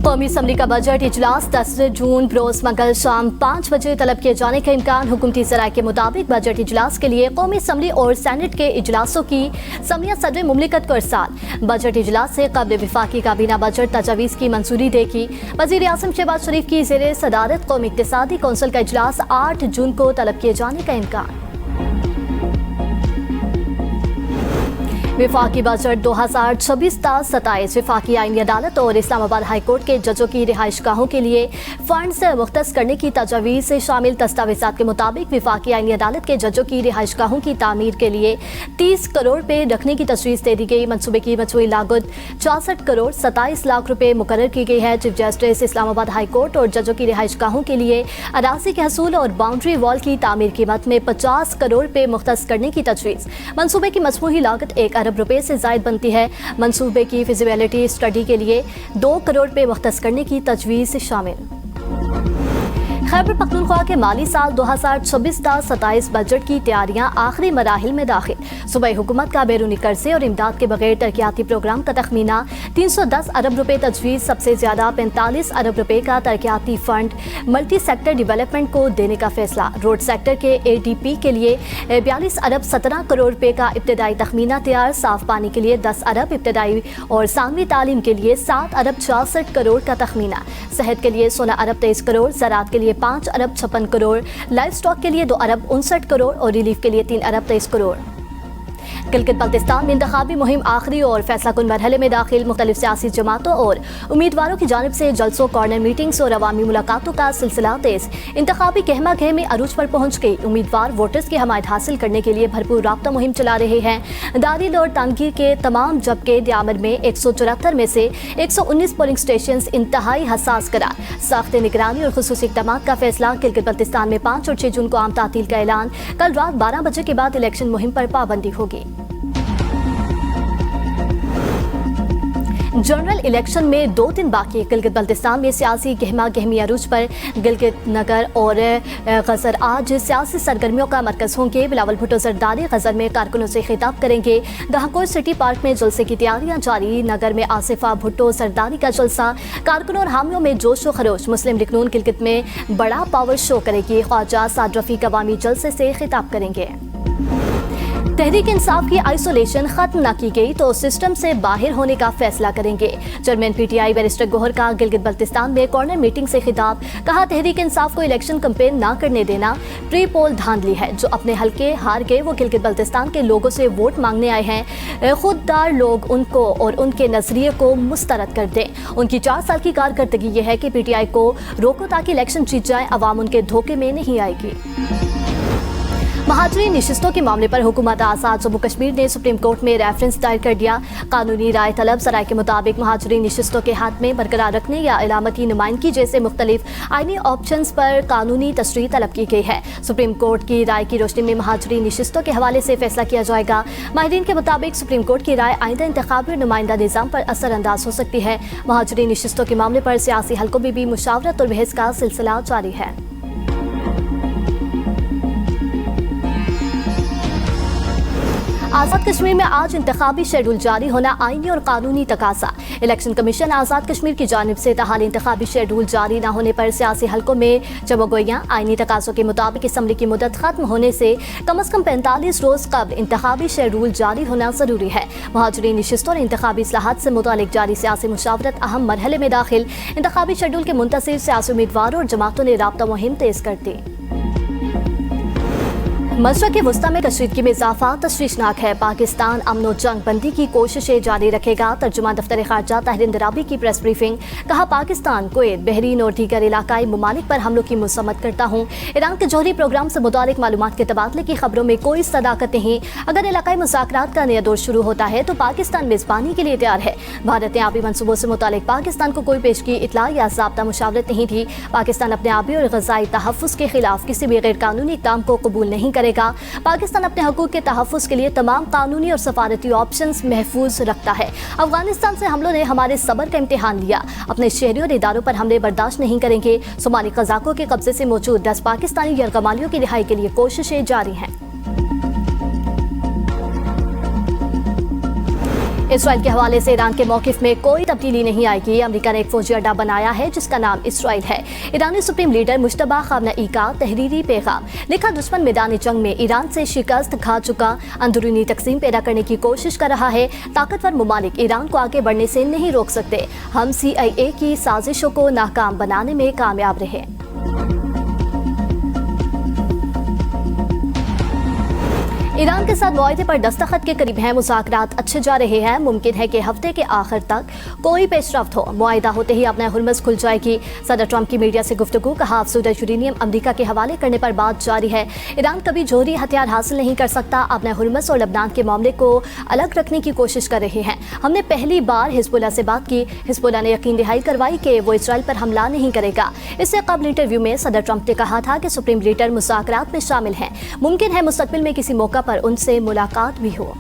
कौमी असम्बली का बजट इजलास 10 जून बरोज मंगल शाम 5 बजे तलब किए जाने का इम्कान। हुकूमती ज़राए के मुताबिक बजट इजलास के लिए कौमी असम्बली और सेनेट के इजलासों की समयत सदर मुमलिकत को इरसाल। बजट इजलास से कबल विफाकी काबीना बजट तजावीज़ की मंजूरी देगी। वज़ीर आज़म शहबाज शरीफ की ज़ेर सदारत कौमी इक़्तिसादी कौंसिल का इजलास 8 जून को तलब किए जाने का इम्कान। विफाकी बजट 2026-27 विफाकी आईनी अदालत और इस्लामाबाद हाई कोर्ट के जजों की रिहाइश गाहों के लिए फंड्स मुख्तस करने की तजवीज़ से शामिल दस्तावेज़ात के मुताबिक विफाकी आईनी अदालत के जजों की रिहाइश गाहों की तामीर के लिए 30 करोड़ रुपये रखने की तजवीज़ दे दी गई। मनसूबे की मजमूई लागत 64 करोड़ 27 लाख रुपये मुकर्रर की गई है। Chief justice Islamabad high court और जजों की रिहाइश गाहों के लिए अराजी के हसूल और बाउंड्री वॉल की तामीर कीमत में 50 करोड़ रुपये मुख्तस करने की तजवीज़। मनसूबे की मजमूई लागत 1 अरब रुपए से जायद बनती है। मंसूबे की फिजिबिलिटी स्टडी के लिए 2 करोड़ रुपए मुख्तस करने की तजवीज़ शामिल। खैबर पख्तूनख्वा के माली साल 2026-27 बजट की तैयारियां आखिरी मराहिल में दाखिल। सूबाई हुकूमत का बैरूनी कर्जे और इमदाद के बगैर तरक्याती प्रोग्राम का तखमीना 310 अरब रुपए तजवीज़। सबसे ज्यादा 45 अरब रुपए का तरक्याती फंड मल्टी सेक्टर डेवलपमेंट को देने का फैसला। रोड सेक्टर के ADP के लिए 42 अरब 17 करोड़ रुपए का इब्तदाई तखमीना तैयार। साफ पानी के लिए 10 अरब इब्तदाई और सानवी तालीम के लिए 7 अरब 66 करोड़ का तखमीना। सेहत के लिए 16 अरब 23 करोड़, ज़राअत के लिए 5 अरब 56 करोड़, लाइफ स्टॉक के लिए 2 अरब 59 करोड़ और रिलीफ के लिए 3 अरब 23 करोड़। गिलगित बल्तिस्तान में इंतखाबी मुहिम आखिरी और फैसला कुन मरहले में दाखिल। मुख्तलिफ सियासी जमातों और उम्मीदवारों की जानिब से जलसों, कॉर्नर मीटिंग्स और अवामी मुलाकातों का सिलसिला तेज। इंतखाबी गहमा गह में अरूज पर पहुंच गई। उम्मीदवार वोटर्स की हमायत हासिल करने के लिए भरपूर राब्ता मुहिम चला रहे हैं। दारिल और तानगीर के तमाम जबकि दियामर में 174 में से 119 पोलिंग स्टेशन इंतहाई हसास करार। सख्त निगरानी और खुसूसी इक़दामात का फैसला। गिलगित बल्तिस्तान में 5 और 6 जून को आम तातील का ऐलान। कल रात 12 बजे के बाद इलेक्शन मुहिम पर पाबंदी होगी। जनरल इलेक्शन में 2 दिन बाकी। गिलगित बल्तिस्तान में सियासी गहमा गहमी अरूज पर। गिलगित नगर और गजर आज सियासी सरगर्मियों का मरकज होंगे। बिलावल भुट्टो जरदारी गजर में कारकुनों से खिताब करेंगे। गहकोर सिटी पार्क में जलसे की तैयारियां जारी। नगर में आसिफा भुट्टो जरदारी का जलसा। कारकुनों और हामियों में जोश व खरोश। मुस्लिम लीग नून गिलगित में बड़ा पावर शो करेगी। ख्वाजा साद रफीक अवामी जलसे से खिताब करेंगे। तहरीक इंसाफ की आइसोलेशन खत्म न की गई तो सिस्टम से बाहर होने का फैसला करेंगे। चेयरमैन PTI बैरिस्टर गोहर का गिलगित बल्तिस्तान में कॉर्नर मीटिंग से खिताब। कहा, तहरीक इंसाफ को इलेक्शन कैंपेन ना करने देना प्री पोल धांधली है। जो अपने हल्के हार गए वो गिलगित बल्तिस्तान के लोगों से वोट मांगने आए हैं। खुददार लोग उनको और उनके नजरिए को मुस्तरद कर दें। उनकी 4 साल की कारकर्दगी ये है कि PTI को रोको ताकि इलेक्शन जीत जाए। अवाम उनके धोखे में नहीं आएगी। महाजरीन नशिस्तों के मामले पर हुकूमत आज़ाद जम्मू कश्मीर ने सुप्रीम कोर्ट में रेफरेंस दायर कर दिया। कानूनी राय तलब ज़राए के मुताबिक महाजरीन नशिस्तों के हाथ में बरकरार रखने या इलामती नुमाइंदगी जैसे मुख्तलिफ आईनी ऑप्शंस पर कानूनी तशरीह तलब की गई है। सुप्रीम कोर्ट की राय की रोशनी में महाजरीन नशिस्तों के हवाले से फैसला किया जाएगा। माहिरीन के मुताबिक सुप्रीम कोर्ट की राय आइंदा इंतखाबी और नुमाइंदा निज़ाम पर असरअंदाज हो सकती है। महाजरीन नशिस्तों के मामले पर सियासी हल्कों में भी मुशावरत और बहस का सिलसिला जारी है। आज़ाद कश्मीर में आज इंतखाबी शेड्यूल जारी होना आईनी और कानूनी तकाजा। इलेक्शन कमीशन आज़ाद कश्मीर की जानिब से ताहाल इंतखाबी शेड्यूल जारी न होने पर सियासी हल्कों में जमगोइयाँ। आईनी तकाज़ों के मुताबिक असम्बली की मुद्दत खत्म होने से कम अज़ कम 45 रोज़ कबल इंतखाबी शेड्यूल जारी होना ज़रूरी है। महाजरीन नशिस्तों और इंतखाबी इस्लाहात से मुतालिक जारी सियासी मुशावरत अहम मरहले में दाखिल। इंतखाबी शेड्यूल के मुंतज़िर सियासी उम्मीदवारों और जमातों ने राब्ता मुहिम तेज़ कर दी। मशरक़ वस्ता में कशीदगी में इजाफा तशवीशनाक है। पाकिस्तान अमन व जंग बंदी की कोशिशें जारी रखेगा। तर्जुमान दफ्तर ख़ारजा ताहिर इंदराबी की प्रेस ब्रीफिंग। कहा, पाकिस्तान कुवैत, बहरीन और दीगर इलाकाई ममालिक पर हमलों की मज़म्मत करता हूँ। ईरान के जौहरी प्रोग्राम से मुतालिक मालूमात के तबादले की खबरों में कोई सदाकत नहीं। अगर इलाकाई मुज़ाकरात का नया दौर शुरू होता है तो पाकिस्तान मेज़बानी के लिए तैयार है। भारत ने आबी मनसूबों से मुतालिक पाकिस्तान को कोई पेशगी इतला या ज़ाब्ता मुशावरत नहीं थी। पाकिस्तान अपने आबी और ग़ज़ाई तहफ़्फ़ुज़ के खिलाफ किसी भी गैर कानूनी इक़दाम को कबूल नहीं करेगा। पाकिस्तान अपने हकूक़ के तहफ़्फ़ुज़ के लिए तमाम कानूनी और सफारती ऑप्शंस महफूज रखता है। अफगानिस्तान से हमलों ने हमारे सब्र का इम्तिहान लिया। अपने शहरियों और इदारों पर हमले बर्दाश्त नहीं करेंगे। सोमाली क़ज़ाक़ों के कब्जे से मौजूद 10 पाकिस्तानी यरगमालियों की रिहाई के लिए कोशिशें जारी हैं। इसराइल के हवाले से ईरान के मौकिफ में कोई तब्दीली नहीं आएगी। अमेरिका ने एक फौजी अड्डा बनाया है जिसका नाम इसराइल है। ईरानी सुप्रीम लीडर मुश्तबा खामनेई का तहरीरी पैगाम लिखा, दुश्मन मैदानी जंग में ईरान से शिकस्त खा चुका अंदरूनी तकसीम पैदा करने की कोशिश कर रहा है। ताकतवर मुमालिक ईरान को आगे बढ़ने से नहीं रोक सकते। हम CIA की साजिशों को नाकाम बनाने में कामयाब रहे। ईरान के साथ मुआहदे पर दस्तखत के करीब हैं। मुज़ाकरात अच्छे जा रहे हैं। मुमकिन है कि हफ्ते के आखिर तक कोई पेशरफ्त हो। मुआहदा होते ही अपना हुर्मस खुल जाएगी। सदर ट्रंप की मीडिया से गुफ्तगू, कहा अफसुदा यूरेनियम अमेरिका के हवाले करने पर बात जारी है। ईरान कभी जोहरी हथियार हासिल नहीं कर सकता। अपना हुर्मस और लबनान के मामले को अलग रखने की कोशिश कर रहे हैं। हमने पहली बार हिजबुल्लाह से बात की। हिजबुल्लाह ने यकीन दहाई करवाई कि वो इसराइल पर हमला नहीं करेगा। इससे कबल इंटरव्यू में सदर ट्रंप ने कहा था कि सुप्रीम लीडर मुज़ाकरात में शामिल हैं। मुमकिन है मुस्तकबिल में किसी मौका पर उनसे मुलाकात भी हो।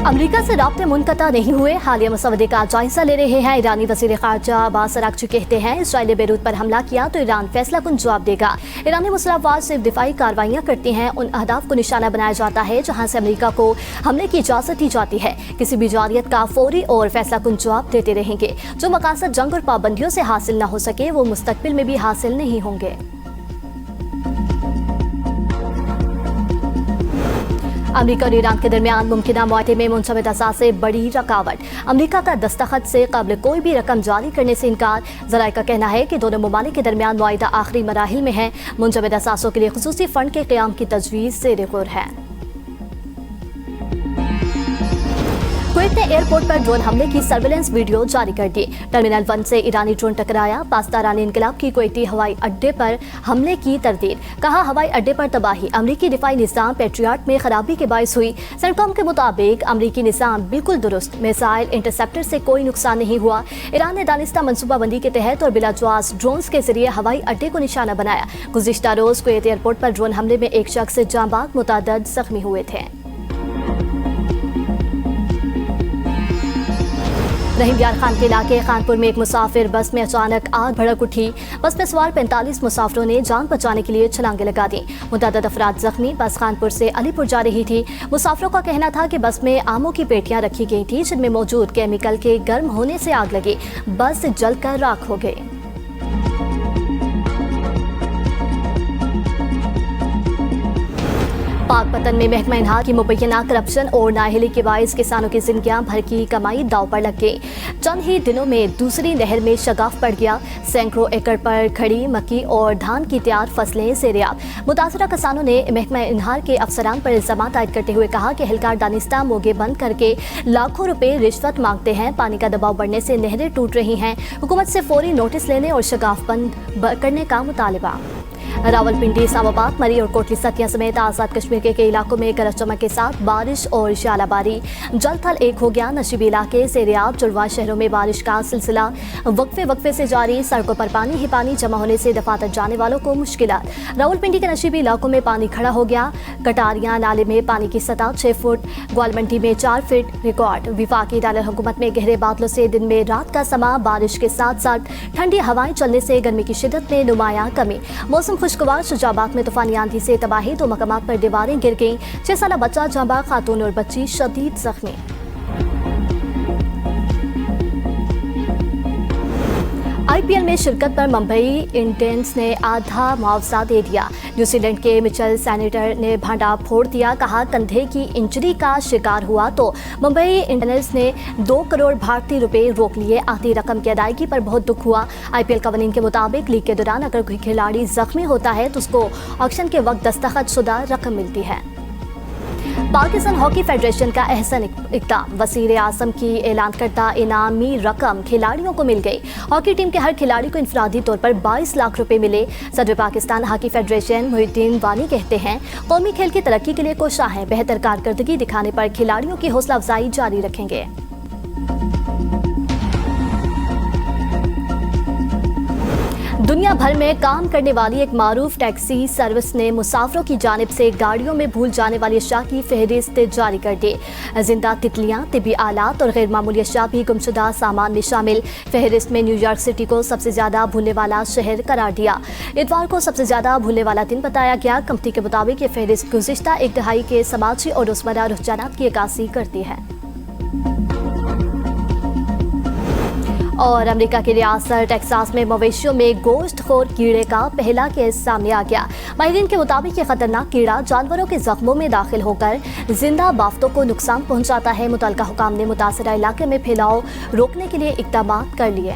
अमेरिका से राब्ते मुनक़ता नहीं हुए। हालिया मसवदे का जायजा ले रहे हैं। ईरानी वज़ीर ख़ारजा अब्बास अराग़ची कहते हैं, इसराइल ने बेरूत पर हमला किया तो ईरान फैसला कुन जवाब देगा। ईरानी मुसल्लह अफ़वाज सिर्फ दिफाई कार्रवाइयाँ करती हैं। उन अहदाफ को निशाना बनाया जाता है जहाँ से अमेरिका को हमले की इजाज़त दी जाती है। किसी भी जारियत का फौरी और फैसला कुन जवाब देते रहेंगे। जो मकासद जंग और पाबंदियों से हासिल न हो सके वो मुस्तकबिल में भी हासिल नहीं होंगे। अमेरिका और ईरान के दरमियान मुमकिन मुआहदे में मुंसबित असासे बड़ी रकावट। अमेरिका का दस्तखत से कबल कोई भी रकम जारी करने से इनकार। ज़राए का कहना है कि दोनों ममालिक के दरमियान मुआहदा आखिरी मराहिल में है। मुंसबित असासों के लिए खुसूसी फंड के क़याम की तजवीज़ ज़ेर गौर है। कुवैत ने एयरपोर्ट पर ड्रोन हमले की सर्विलेंस वीडियो जारी कर दी। टर्मिनल 1 से ईरानी ड्रोन टकराया। पाकिस्तानी इनकलाब की कुवैती हवाई अड्डे पर हमले की तरदीद, कहा हवाई अड्डे पर तबाही अमरीकी दिफाई निज़ाम पेट्रियट में खराबी के बायस हुई। सेंटकॉम के मुताबिक अमरीकी निज़ाम बिल्कुल दुरुस्त, मिसाइल इंटरसेप्टर से कोई नुकसान नहीं हुआ। ईरान ने दानिस्ता मनसूबाबंदी के तहत और बिलाजवास ड्रोन्स के जरिए हवाई अड्डे को निशाना बनाया। गुज़िश्ता रोज़ कुवैत एयरपोर्ट पर ड्रोन हमले में एक शख्स जाँ बाग, मुतअद्दिद जख्मी हुए थे। रहीम यार खान के इलाके खानपुर में एक मुसाफिर बस में अचानक आग भड़क उठी। बस में सवार 45 मुसाफिरों ने जान बचाने के लिए छलांगे लगा दी। मुतअद्दिद अफराद जख्मी। बस खानपुर से अलीपुर जा रही थी। मुसाफिरों का कहना था कि बस में आमों की पेटियां रखी गई थी जिनमें मौजूद केमिकल के गर्म होने से आग लगी। बस जलकर राख हो गई। पाकपतन में महकमा इन्हार की मुबैना करप्शन और नाअहली के बायस किसानों की जिंदगियां भर की कमाई दाव पर लग गई। चंद ही दिनों में दूसरी नहर में शगाफ पड़ गया। सैकड़ों एकड़ पर खड़ी मक्की और धान की तैयार फसलें सेरियाब। मुतासरा किसानों ने महकमा इन्हार के अफसरान पर इल्जाम आयद करते हुए कहा कि एहलकार दानिस्ता मोगे बंद करके लाखों रुपए रिश्वत मांगते हैं। पानी का दबाव बढ़ने से नहरें टूट रही हैं। हुकूमत से फौरी नोटिस लेने और शगाफ बंद करने का मुतालबा। रावलपिंडी, इस्लामाबाद, मरी और कोटली सतिया समेत आज़ाद कश्मीर के कई इलाकों में गरज चमक के साथ बारिश और शालाबारी। जल थल एक हो गया। नशीबी इलाके सेरियाब। जुड़वा शहरों में बारिश का सिलसिला वक्फे से जारी। सड़कों पर पानी ही पानी जमा होने से दफातर जाने वालों को मुश्किलात। रावलपिंडी के नशीबी इलाकों में पानी खड़ा हो गया। कटारियां नाले में पानी की सतह 6 फुट, ग्वालमंडी में 4 फीट रिकॉर्ड। विफाकी दारुल हुकूमत में गहरे बादलों से दिन में रात का समा। बारिश के साथ साथ ठंडी हवाएं चलने से गर्मी की शिद्दत में नुमाया कमी। मौसम खुशगवार। शुजाबाद में तूफानी आंधी से तबाही। 2 मकामात पर दीवारें गिर गईं। 6 साल बच्चा जांबाग, खातून और बच्ची शदीद जख्मी। IPL में शिरकत पर मुंबई इंडियंस ने आधा मुआवजा दे दिया। न्यूजीलैंड के मिचेल सैनेटर ने भांडा फोड़ दिया। कहा कंधे की इंजरी का शिकार हुआ तो मुंबई इंडियंस ने 2 करोड़ भारतीय रुपए रोक लिए। आधी रकम की अदायगी पर बहुत दुख हुआ। IPL कवानीन के मुताबिक लीग के दौरान अगर कोई खिलाड़ी जख्मी होता है तो उसको ऑक्शन के वक्त दस्तखत शुदा रकम मिलती है। पाकिस्तान हॉकी फेडरेशन का अहसन इक़दाम। वज़ीर आज़म की ऐलान करदा इनामी रकम खिलाड़ियों को मिल गई। हॉकी टीम के हर खिलाड़ी को इनफरादी तौर पर 22 लाख रुपए मिले। सदर पाकिस्तान हॉकी फेडरेशन मोहिउद्दीन वानी कहते हैं, कौमी खेल की तरक्की के लिए कोशां हैं। बेहतर कारकर्दगी दिखाने पर खिलाड़ियों की हौसला अफजाई जारी रखेंगे। दुनिया भर में काम करने वाली एक मारूफ टैक्सी सर्विस ने मुसाफिरों की जानिब से गाड़ियों में भूल जाने वाली अशिया की फहरिस्त जारी कर दी। जिंदा तितलियां, तिबी आलात और गैर मामूली अशिया भी गुमशुदा सामान में शामिल। फहरिस्त में न्यूयॉर्क सिटी को सबसे ज्यादा भूलने वाला शहर करार दिया। इतवार को सबसे ज्यादा भूलने वाला दिन बताया गया। कंपनी के मुताबिक ये फहरिस्त गुज़िश्ता एक दहाई के समाजी और रोजमर्रा रुझानात की अक्कासी करती है। और अमेरिका की रियासत टेक्सास में मवेशियों में गोश्तखोर कीड़े का पहला केस सामने आ गया। माहिरीन के मुताबिक ये खतरनाक कीड़ा जानवरों के जख्मों में दाखिल होकर जिंदा बाफ्तों को नुकसान पहुंचाता है। मुतल्लिका हुकाम ने मुतासरा इलाके में फैलाव रोकने के लिए इक़दाम कर लिए।